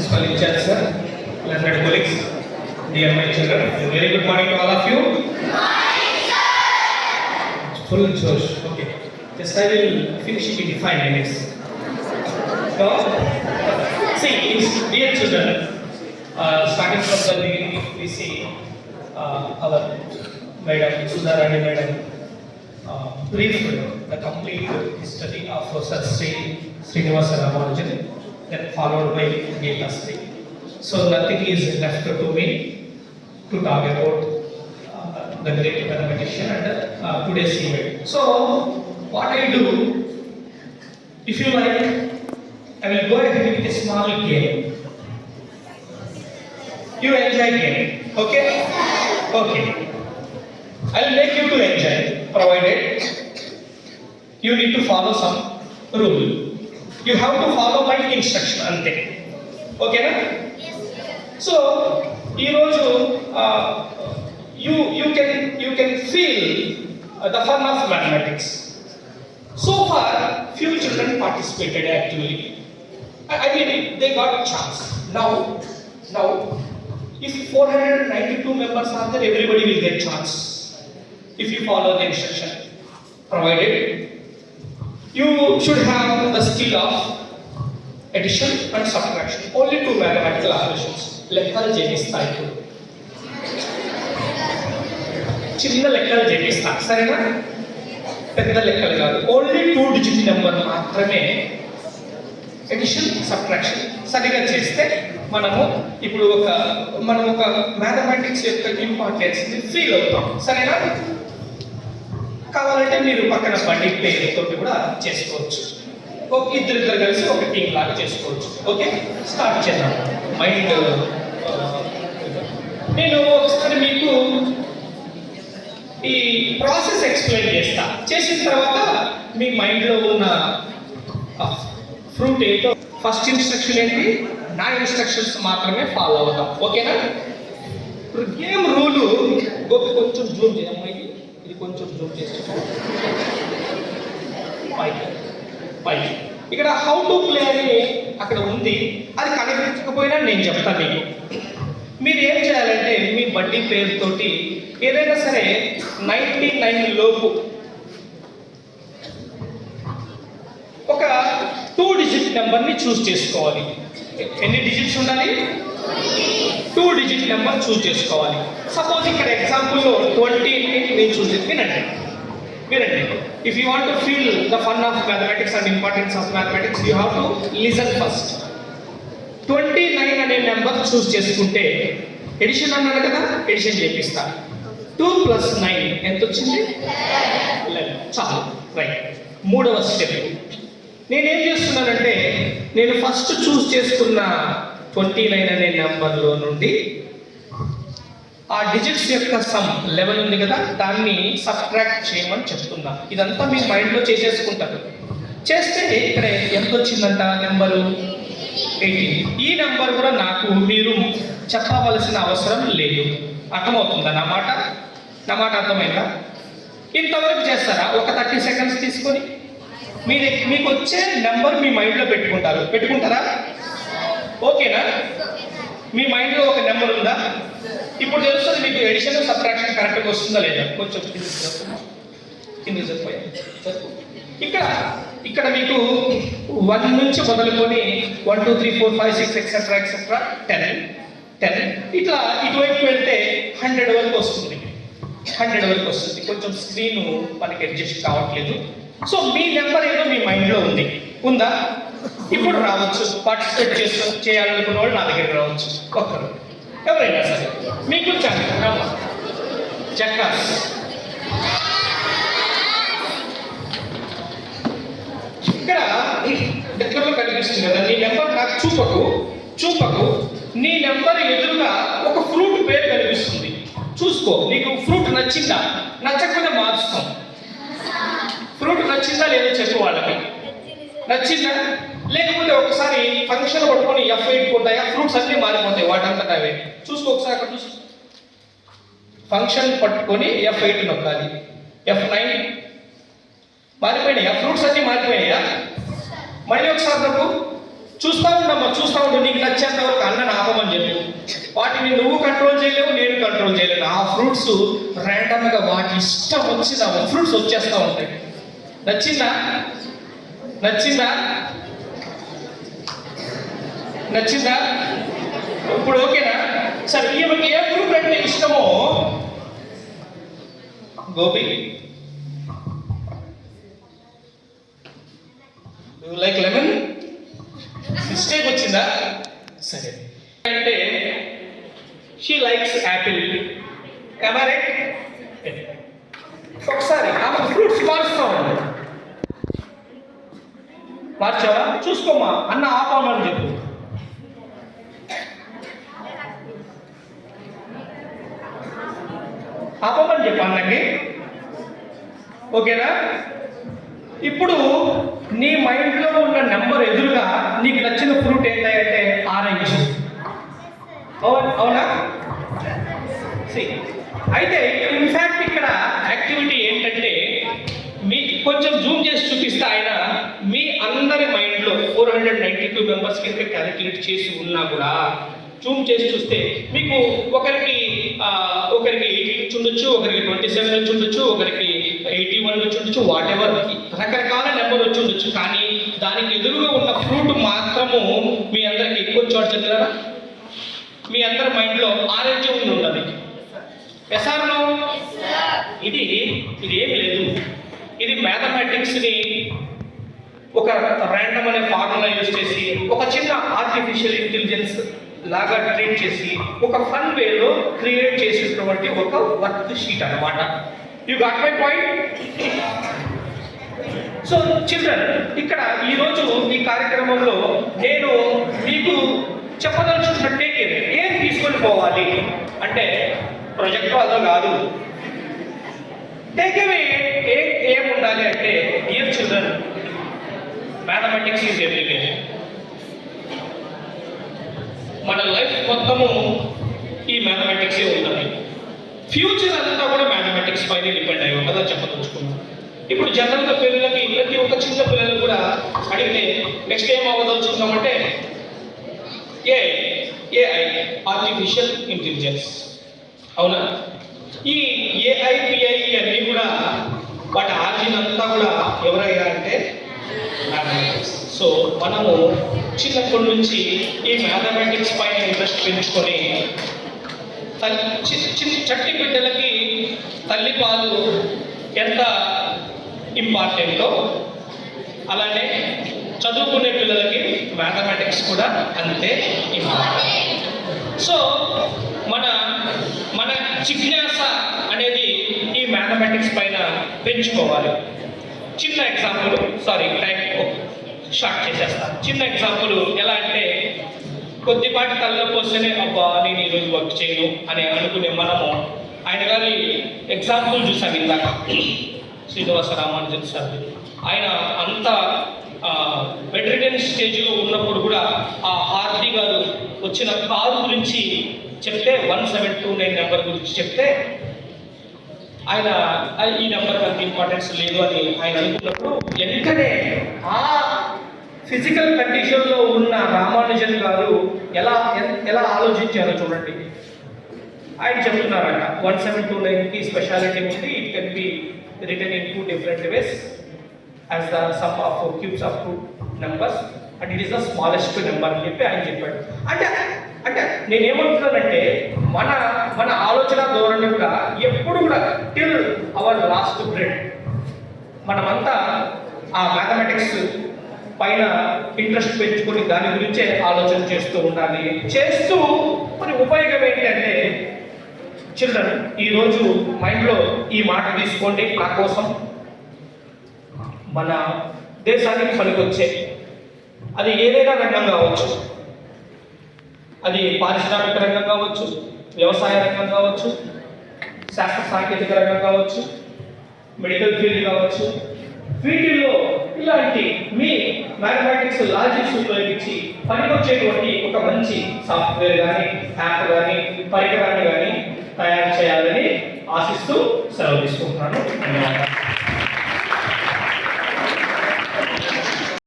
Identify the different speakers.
Speaker 1: principal in charge, sir, learned colleagues, dear my children, a very good morning to all of you. Full Josh, okay. Just I will finish it in 5 minutes. So, see, dear children, starting from the beginning, we see our Madam Sudharani Madam briefed the complete history of Sir Srinivasa Ramanujan, then followed by Geeta Sri. So nothing is left to me to talk about the great mathematician and today's event. So what I do, if you like, I will go ahead with a small game. You enjoy game, okay? Okay. I will make you to enjoy, provided you need to follow some rule. You have to follow my instruction ante. Okay na? So, ee roju you can feel the fun of mathematics. So far, few children participated actively. I mean, they got a chance. Now, if 492 members are there, everybody will get chance. If you follow the instruction provided, you should have the skill of addition and subtraction. Only 2 mathematical operations. లెక్కలు చేపిస్తాయి. చిన్న లెక్కలు చేపిస్తా, సరేనా? పెద్ద లెక్కలు కాదు. Only 2 digit number మాత్రమే addition subtraction సరిగా చేస్తే మనము ఇప్పుడు ఒక మ్యాథమెటిక్స్ యొక్క ఇంపార్టెన్స్ ఫీల్ అవుతాం, సరేనా? కావాలంటే మీరు పక్కన బండి పేరుతో కూడా చేసుకోవచ్చు. ఇద్దరు కలిసి ఒక టీం లాగా చేసుకోవచ్చు. ఓకే, స్టార్ట్ చేద్దాం. మైండ్ నేను ఒకసారి మీకు ఈ ప్రాసెస్ ఎక్స్ప్లెయిన్ చేస్తా. చేసిన తర్వాత మీ మైండ్లో ఉన్న ఫ్రూట్ ఏంటో, ఫస్ట్ ఇన్స్ట్రక్షన్ ఏంటి, నా ఇన్స్ట్రక్షన్స్ మాత్రమే ఫాలో అవుతాం. ఓకేనా? ఇప్పుడు గేమ్ రూలు కొంచెం జూమ్ చేద్దాం. ఇది కొంచెం జూమ్ చేస్తాం. పైకి ఇక్కడ హౌ టు ప్లే అని అక్కడ ఉంది. అది కనిపించకపోయినా నేను చెప్తాను మీకు. మీరు ఏం చేయాలంటే మీ బడ్డీ పేరుతోటి ఏదైనా సరే 99 లోపు ఒక 2 డిజిట్ నెంబర్ని చూస్ చేసుకోవాలి. ఎన్ని డిజిట్స్ ఉండాలి? 2 డిజిట్ నెంబర్ చూస్ చేసుకోవాలి. సపోజ్ ఇక్కడ ఎగ్జాంపుల్లో 20 నేను చూస్ చేసి వినండి. If you want to feel the fun of mathematics and importance of mathematics, you have to listen first. 29 అనే నెంబర్ చూస్ చేసుకుంటే ఎడిషన్ అన్నాడు కదా, ఎడిషన్ చేపిస్తా. 2 + 9 ఎంత వచ్చింది? 11. చాలు, రైట్. 3వ స్టెప్ నేనేం చేస్తున్నానంటే, నేను ఫస్ట్ చూస్ చేసుకున్న 29 అనే నెంబర్లో నుండి ఆ డిజిట్స్ యొక్క సమ్ 11 ఉంది కదా, దాన్ని సబ్ట్రాక్ట్ చేయమని చెప్తున్నా. ఇదంతా మీ మైండ్లో చేసేసుకుంటారు. చేస్తే ఇక్కడ ఎంత వచ్చిందంట నెంబరు? 18. ఈ నెంబర్ కూడా నాకు మీరు చెప్పవలసిన అవసరం లేదు. అర్థమవుతుందా నా మాట అర్థమైందా? ఇంతవరకు చేస్తారా? ఒక 30 సెకండ్స్ తీసుకొని మీకు వచ్చే నెంబర్ మీ మైండ్లో పెట్టుకుంటారా? ఓకేనా? మీ మైండ్లో ఒక నెంబర్ ఉందా? ఇప్పుడు తెలుస్తుంది మీకు ఎడిషన్ సబ్ట్రాక్షన్ కరెక్ట్గా వస్తుందా లేదా. కొంచెం కింద చెప్పాయి. ఇక్కడ మీకు 1 నుంచి మొదలుకొని 1 2 3 4 5 6 ఎక్సెట్రా 10 ఇట్లా ఇటువైపు వెళ్తే 100 వరకు వస్తుంది. కొంచెం స్క్రీన్ మనకి అడ్జస్ట్ కావట్లేదు. సో మీ నెంబర్ ఏదో మీ మైండ్లో ఉందా? ఇప్పుడు రావచ్చు. పార్టిసిపేట్ చేయాలనుకున్న వాళ్ళు నా దగ్గర రావచ్చు. ఒక్కరు ఎవరైనా సరే మీకు చక్కర్స్. ఇక్కడ దగ్గరలో కనిపిస్తుంది కదా, నీ నెంబర్ నాకు చూపకు. నీ నెంబర్ ఎదురుగా ఒక ఫ్రూట్ పేరు కనిపిస్తుంది. చూసుకో, నీకు ఫ్రూట్ నచ్చిందా? నచ్చకపోతే మార్చుతాం. ఫ్రూట్ నచ్చిందా లేదో చెప్పు వాళ్ళకి. నచ్చిందా? లేకపోతే ఒకసారి ఫంక్షన్ పట్టుకొని F8 కొట్టాయా, ఫ్రూట్స్ అన్నీ మారిపోతాయి వాటంతటా అవే. చూసుకో ఒకసారి, అక్కడ చూసుకో. ఫంక్షన్ పట్టుకొని F8 నొక్కాలి. F9 మారిపోయినాయా? ఫ్రూట్స్ అన్నీ మారిపోయినాయా? మళ్ళీ ఒకసారి నాకు చూస్తా ఉండమ్మా. చూస్తా ఉండు, నీకు నచ్చేంత వరకు అన్నని ఆపమని చెప్పు. వాటిని నువ్వు కంట్రోల్ చేయలేవు, నేను కంట్రోల్ చేయలేను. ఆ ఫ్రూట్స్ ర్యాండమ్గా వాటి ఇష్టం వచ్చిన ఫ్రూట్స్ వచ్చేస్తూ ఉంటాయి. నచ్చిందా? నచ్చిందా? నచ్చిందా? ఇప్పుడు ఓకేనా? సరే, ఈమెకి ఏ ఫ్రూట్ అంటే ఇష్టమో, Gopi you like lemon? Mistake వచ్చిందా? సరే, అంటే షీ లైక్స్ యాపిల్. రైట్? ఒకసారి ఆమె ఫ్రూట్స్ మారుస్తామండి. మార్చావా? చూసుకోమ్మా, అన్న ఆపమని చెప్పు. ఆపమని చెప్పు అన్నకి. ఓకేనా? ఇప్పుడు నీ మైండ్లో ఉన్న నెంబర్ ఎదురుగా నీకు నచ్చిన ఫ్రూట్ ఏంటంటే ఆరెంజ్. అవునా? అయితే ఇన్ఫ్యాక్ట్ ఇక్కడ యాక్టివిటీ ఏంటంటే, మీ కొంచెం జూమ్ చేసి చూపిస్తే ఆయన మీ అందరి మైండ్లో 492 మెంబర్స్ కింద క్యాలిక్యులేట్ చేసి ఉన్నా కూడా జూమ్ చేసి చూస్తే మీకు ఒకరికి 80 వచ్చి ఉండొచ్చు, ఒకరికి 27 వచ్చి ఉండొచ్చు, ఒకరికి 81 వచ్చి ఉండొచ్చు, వాట్ ఎవర్ రకరకాల నెంబర్ వచ్చి ఉండొచ్చు. కానీ దానికి ఎదురుగా ఉన్న ఫ్రూట్ మాత్రము మీ అందరికి ఎక్కువ చోటు చెందినారా? మీ అందరి మైండ్లో ఆరెంజ్ ఉండి ఉంటుంది. ఎస్ఆర్నో? ఇది ఏమి లేదు. ఇది మ్యాథమెటిక్స్ని ఒక ర్యాండమ్ అనే ఫార్ములా యూజ్ చేసి ఒక చిన్న ఆర్టిఫిషియల్ ఇంటెలిజెన్స్ లాగా ట్రీట్ చేసి ఒక ఫన్ వేలో క్రియేట్ చేసినటువంటి ఒక వర్క్ షీట్ అన్నమాట. You got my point? So children, ఇక్కడ ఈరోజు ఈ కార్యక్రమంలో నేను మీకు చెప్పదలుచుకున్న టేక్ ఏం తీసుకొని పోవాలి అంటే, ప్రొజెక్ట్ వాళ్ళతో కాదు, టేక్ అవే ఏం ఉండాలి అంటే, dear children, mathematics is everything. మన లైఫ్ మొత్తము ఈ మ్యాథమెటిక్సే ఉంటుంది. ఫ్యూచర్ అంతా కూడా మ్యాథమెటిక్స్ పైన డిపెండ్ అయ్యి ఉంటుందా చెప్పదలుచుకున్నాం. ఇప్పుడు జనరల్గా పిల్లలకి, ప్రతి ఒక్క చిన్న పిల్లలు కూడా అడిగితే నెక్స్ట్ ఏం అవ్వదలుచుకున్నామంటే ఏఐ, ఆర్టిఫిషియల్ ఇంటెలిజెన్స్. అవునా? ఈ ఏఐ, పిఐ అన్నీ కూడా వాటి ఆర్జిన్ అంతా కూడా ఎవరయ్యా అంటే మ్యాథమెటిక్స్. సో మనము చిన్నప్పటి నుంచి ఈ మ్యాథమెటిక్స్ పైన ఇంట్రెస్ట్ పెంచుకొని చట్టి బిడ్డలకి తల్లి పాలు ఎంత ఇంపార్టెంటో, అలానే చదువుకునే పిల్లలకి మ్యాథమెటిక్స్ కూడా అంతే ఇంపార్టెంట్. సో మన జిజ్ఞాస అనేది ఈ మ్యాథమెటిక్స్ పైన పెంచుకోవాలి. చిన్న ఎగ్జాంపుల్, టైం షార్ట్ చేసేస్తాను. చిన్న ఎగ్జాంపుల్ ఎలా అంటే, కొద్దిపాటి తలనొప్పి వస్తేనే అబ్బా నేను ఈరోజు వర్క్ చేయను అని అనుకునే మనము ఆయన గారి ఎగ్జాంపుల్ చూసాం ఇందాక, శ్రీనివాస రామానుజన్ సార్. ఆయన అంత బెడ్ రిడెన్ స్టేజ్లో ఉన్నప్పుడు కూడా ఆ హార్దీ గారు వచ్చిన కారు గురించి చెప్తే, 1729 నెంబర్ గురించి చెప్తే, ఆయన ఈ నెంబర్ అంత ఇంపార్టెన్స్ లేదు అని ఆయన అనుకున్నప్పుడు వెంటనే ఆ ఫిజికల్ కండిషన్లో ఉన్న రామానుజన్ గారు ఎలా ఆలోచించారో చూడండి. ఆయన చెప్తున్నారట, 1729కి స్పెషాలిటీ ఉంది. It can be return in 2 different ways as the sum of cubes of 2 numbers and it is the smallest number అని చెప్పి ఆయన చెప్పాడు. అంటే నేనేమంటున్నానంటే, మన ఆలోచన ధోరణి కూడా ఎప్పుడు కూడా టిల్ అవర్ లాస్ట్ బ్రెడ్ మనమంతా ఆ మ్యాథమెటిక్స్ పైన ఇంట్రెస్ట్ పెంచుకొని దాని గురించే ఆలోచన చేస్తూ ఉండాలి. చేస్తూ మరి ఉపయోగం ఏంటంటే, చిల్డ్రన్ ఈరోజు మైండ్లో ఈ మాట తీసుకోండి. నా కోసం మన దేశానికి పనికొచ్చే, అది ఏదైనా రంగం కావచ్చు, అది పారిశ్రామిక రంగం కావచ్చు, వ్యవసాయ రంగం కావచ్చు, శాస్త్ర సాంకేతిక రంగం కావచ్చు, మెడికల్ ఫీల్డ్ కావచ్చు, వీటిల్లో ఇలాంటి మీ మ్యాథమెటిక్స్ లాజిక్స్ ఉపయోగించి పనికొచ్చేటువంటి ఒక మంచి సాఫ్ట్వేర్ కానీ, యాప్ కానీ, పరికరాన్ని కానీ తయారు చేయాలని ఆశిస్తూ సెలవు తీసుకుంటున్నాను. ధన్యవాదాలు.